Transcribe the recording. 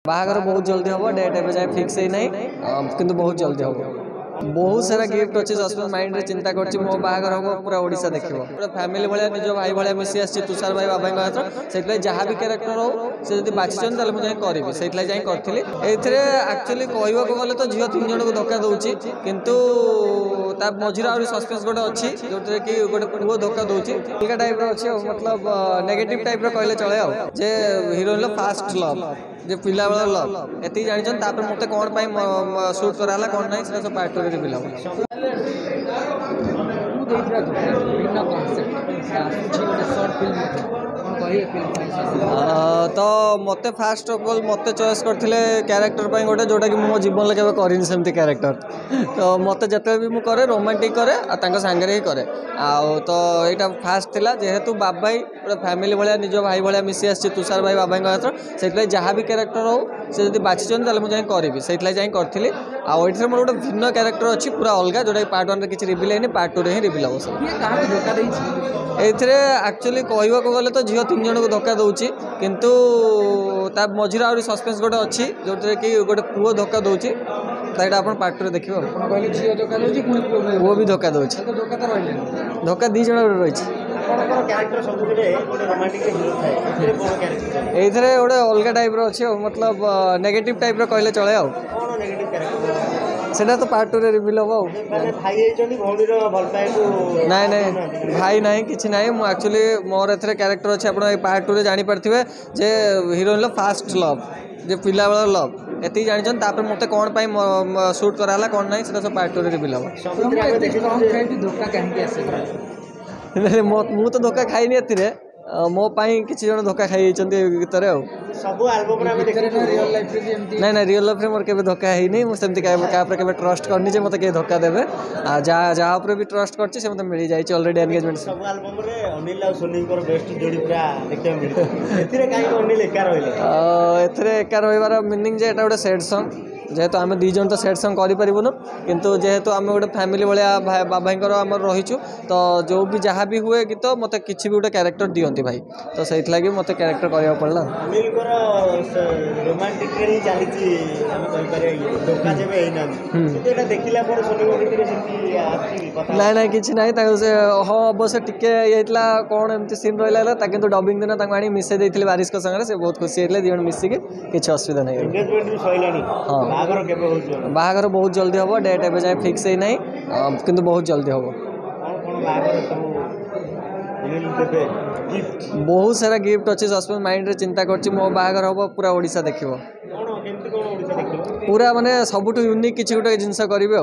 बाहागर बहुत जल्दी हम डेट एवं जाए फिक्स ही नहीं किंतु बहुत जल्दी हम बहुत सारा गिफ्ट अच्छे सस्पेंस माइंड रे चिंता करछि मो बाहागर हम पूरा ओडिशा देखिबो पूरा फैमिली भलिया निज भाई भलिया मिसी आछि तुषार भाई बाबा हाथ से जहाँ भी कैरेक्टर हो से जब बाछिछन ताले मु जाई करबी सेतला जाई करथिली एथिरे एक्चुअली कहबा को गले तो झियो 3 जण को धोखा दउछि किंतु ता मझिरा और सस्पेंस गोटे अच्छी जोटे कि गोटे पुओ धोखा दउछि अलगा टाइप रो अछि मतलब नेगेटिव टाइप रो कहले चले आ जे हीरोइन लो फास्ट लव जे पिला वाला लव एति जानिछन तापर मते कोन पई शूट कराला कोन नाही सेटा सब पार्ट रे रिवील हो तो मत फास्ट ऑफ ऑल मत चॉइस करथिले कैरेक्टर पई गोटे जोटा कि मो जीवन ले केबे करिन सेमती कैरेक्टर तो मत जते भी मु करे रोमांटिक करे आ तांका संगे ही करे आ तो एटा फास्ट थिला जेहेतु बाबाई पूरा फैमिली भलिया निज भाई भलिया मिसी आछि तुषार भाई बाबा हाथ सेतला जहाँ भी कैरेक्टर हो से जब बाछिछन ताले मु जाई करबी सेतला जाई करथिली आ ओइठरे मोर गोटे भिन्न कैरेक्टर अछि पूरा अलगा जोटा पार्ट 1 रे किछि रिवील हैनी पार्ट 2 रे ही रिवील हो सब धोखा देछि एथिरे एक्चुअली कहबा को गले तो झियो 3 जण को धोखा दउछि किंतु ता मझिरा और सस्पेंस गोटे अच्छी जोटे कि गोटे पुओ धोखा दउछि ताइटा अपन पार्ट 2 रे देखिबो अपन कहले झियो धोखा दउछि पुओ भी धोखा दउछि धोखा तो रहले धोखा 2 जण रहिछि कैरेक्टर सबुरे गोटे रोमांटिक हीरो थाए एथिरे कोन कैरेक्टर एथिरे गोटे अलगा टाइप रो अछि मतलब नेगेटिव टाइप रो कहले चले आ कोन नेगेटिव कैरेक्टर सेटा तो पार्ट 2 रे रिवील हो माने भाई हेचनी भौणी रो भल पाए को नाही नाही भाई नाही किछि नाही मु एक्चुअली मोर एथिरे कैरेक्टर अछि आपण पार्ट 2 रे जानि परथिबे जे हीरोइन लो फास्ट लव जे पिला वाला लव एति जानिछन तापर मते कोन पई शूट कराला कोन नाही सेटा सब पार्ट 2 रे रिवील हो सब आगे देखि धोखा काहे के आसे मु तो धोखा खाइनी एतिरे मो पाई किछि जण धोखा खाइ चंदी भितरे हो सब एल्बम रे देखि रियल लाइफ रे एमती नाही नाही रियल लाइफ रे मोर केबे धोखा हेइ नै मु सेमती का पर केबे ट्रस्ट करनी जे मते के धोखा देबे आ जा ऊपर भी ट्रस्ट करछि से मते मिली जाय छै ऑलरेडी एंगेजमेंट सब एल्बम रे अनिल आ सोनी कर बेस्ट जोड़ी पूरा देखै मिल एथिरे काई अनिल एका रहिले एथिरे एका रहिबार मीनिंग जे एटा गोटे सैड सॉन्ग जेहेतु आम दी जन तो सैड सॉन्ग करूँ किंतु जेहेतु आम गोटे फैमिली भाया बाबाईकर आम रहीचु तो जो भी जहाँ भी हुए गीत मत कि गोटे कैरेक्टर दियंती भाई तो से लगी मत कैरेक्टर करा पड़ा ना ना कि हाँ अवश्य टिके कौन एमती सीन रहा कि डबिंग दिन आनी मिसे देते बारिश संगे से बहुत खुशी होते दिज मिसिकी किसी असुविधा नहीं हाँ बाहागर बहुत जल्दी हम डेट एवं जाए फिक्स ही नहीं किंतु बहुत जल्दी हम बहुत सारा गिफ्ट अच्छे सस्पेंस माइंड रे चिंता करछि मो बाहागर हम पूरा ओडिशा देखिबो पूरा माने सबुठ यूनिक किछि गोटे जिनस करिवे।